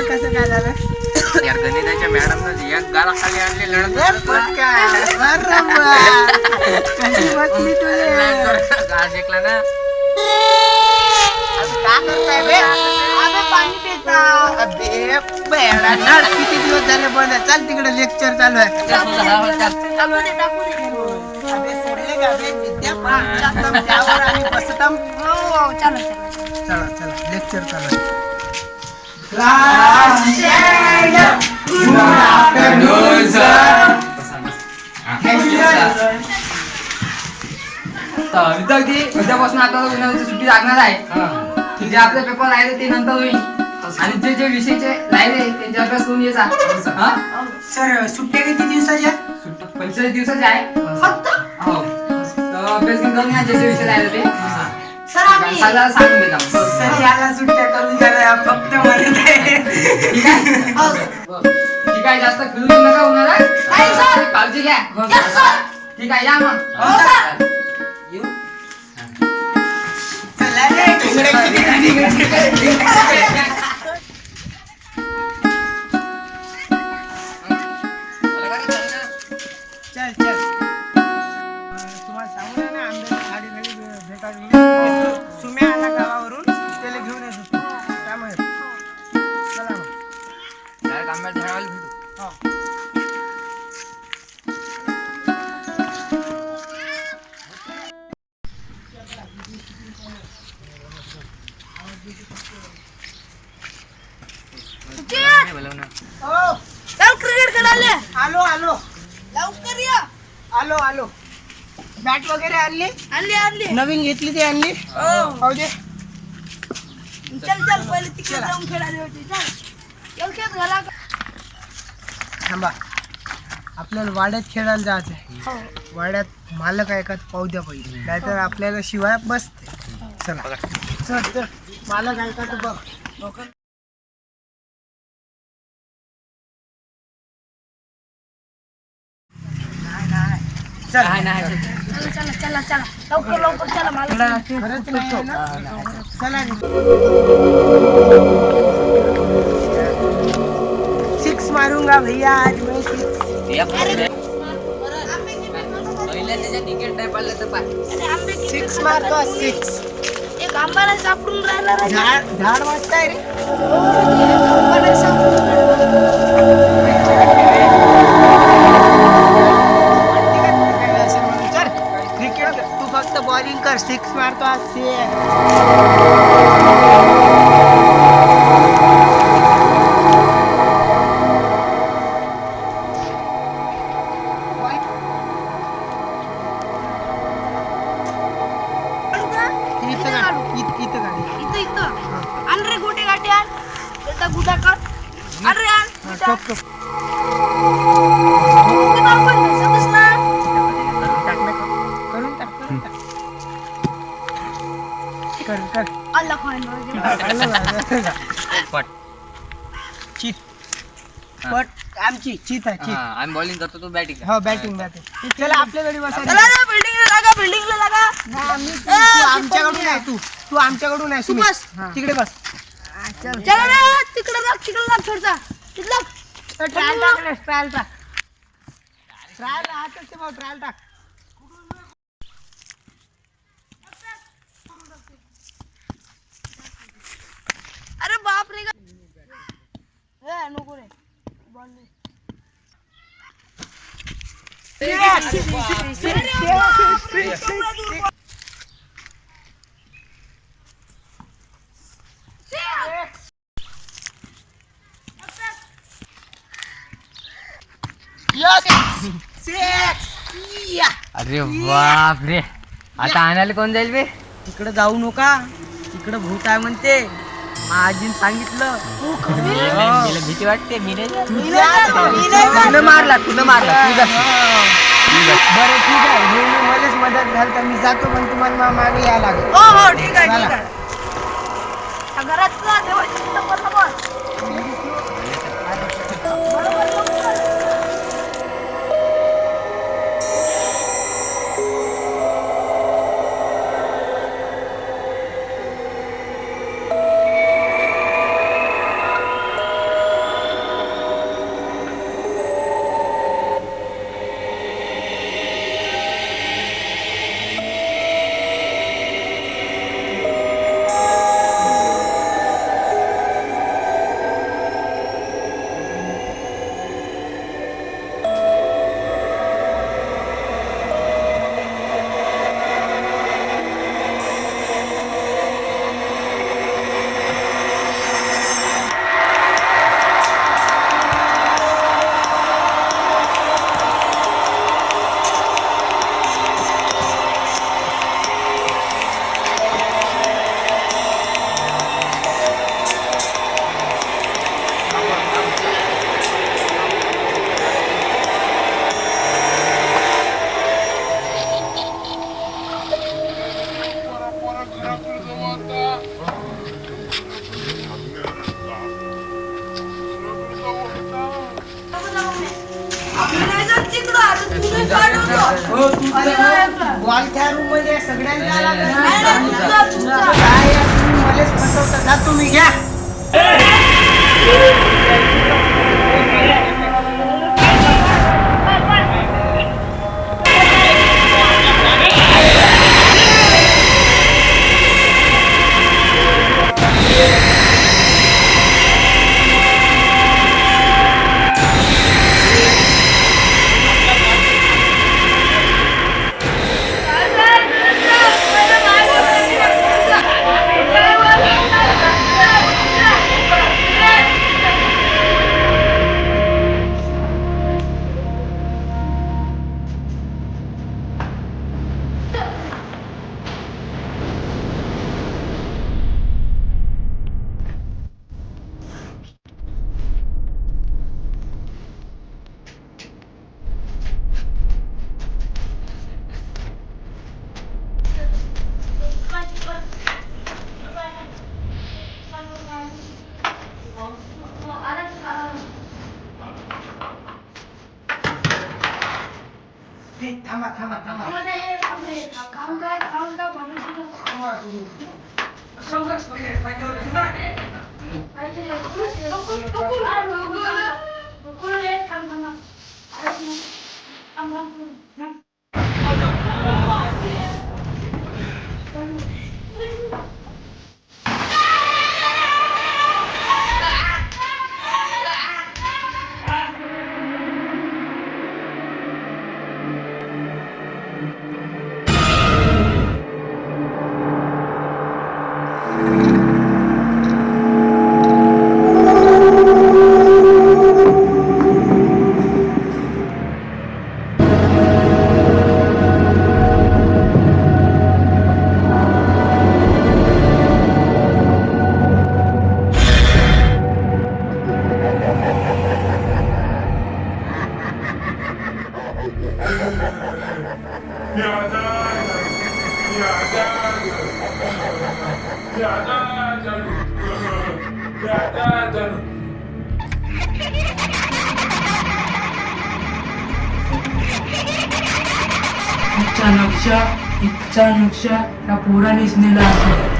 कसं काय झालं यार गणिताच्या मॅडम एक गाला खाली आणले लढत कशी बसली तू का शिकला ना का करताय बे पाणी पिता किती दिवस झाले बंद चल तिकडे लेक्चर चालू आहे चला चला लेक्चर चालू आहे विद्यार्थी उद्यापासून आता उन्हाळ्याची सुट्टी लागणार आहे. जे आपले पेपर राहिले ते नंतर होईल आणि जे जे विषयचे राहिले त्यांचे अभ्यास करून यायचा. सर सुट्ट्या किती दिवसाच्या 45 दिवसाचे आहे. हो तर अभ्यास करून या जे जे विषय राहिले ते सांगून देता. सर याला सुट्ट्या करून द्या फक्त म्हणत आहे ठीक आहे जास्त फिरू नका उन्हाळ्यात काळजी घ्या. ठीक आहे या मग चल चल तुम्हाला सांगू ना आंब्याची झाडी भेटायला सुम्या आला गावावरून त्याला घेऊन येत होतो त्यामुळे चला मग आंब्याच्या झाडाला भेटू चल क्रिकेट खेळायला आलो आलो लवकर या आलो आलो बॅट वगैरे आणली आणली आणली नवीन घेतली ती आणली हो दे चल चल पहिले तिकडे जाऊन खेळायला होती चल चल खेळ झाला थांबा आपल्याला वाड्यात खेळायला जायचं आहे वाड्यात मालक आहे का पाहू द्या पाहिजे नाहीतर आपल्याला शिवाय बसते चला चल चल मालक आहे का तर बघ चल चला चला चला चला लवकर लवकर चला मला खरंच नाही आहे ना चला सिक्स मारूंगा भैया आज मैं सिक्स पहिल्या त्याच्या तिकीट नाही पडलं तर पाय अरे आंबे किती सिक्स मारतो सिक्स एक आंबा नाही सापडून राहिला रे झाड वाजताय रे आंबा नाही सापडून क्रिकेट तू फक्त बॉलिंग कर सिक्स मारतो आज इथं इथं आण रे गोटे गाठी आण त्याचा गुटा कर आण रे आण गुटा. ते बापन समज ना करून टाक कर अल्ला खान चित पट आमची चित आहे चित आम्ही बॉलिंग करतो तू बॅटिंग हो बॅटिंग चला आपल्या घरी बसायचं चला रे बिल्डिंगला लागा तू आमच्याकडून आहे तू आमच्याकडून आहे सुमित. बस. तिकडे बस चला रे तिकडे लाग थोडसा तिथला ट्रायल टाक ट्रायल टाक ट्रायल राहतच ते भाऊ ट्रायल टाक अरे बाप रे ए नको रे बॉल दे अरे बाप रे आता आणायला कोण जाईल बे तिकडे जाऊ नका तिकडे भूत आहे म्हणते आजीन सांगितलं मला भीती वाटते मी नाही तुला मारला तू जा. बरं ठीक आहे मलाच मदत झाली तर मी जातो पण तुम्हाला मागे यायला लागेल हो हो ठीक आहे घरात ठेवायचं बरोबर हो, तू बॉल त्या रूम मध्ये सगळ्यांना जायला नाही, लागलं. तुझा. काय यार, तुम्ही मलाच फसवता. जा तुम्ही घ्या. हे, थांबा थांबा थांबा. इच्छा नक्षा त्या पोरानेच नेला असेल.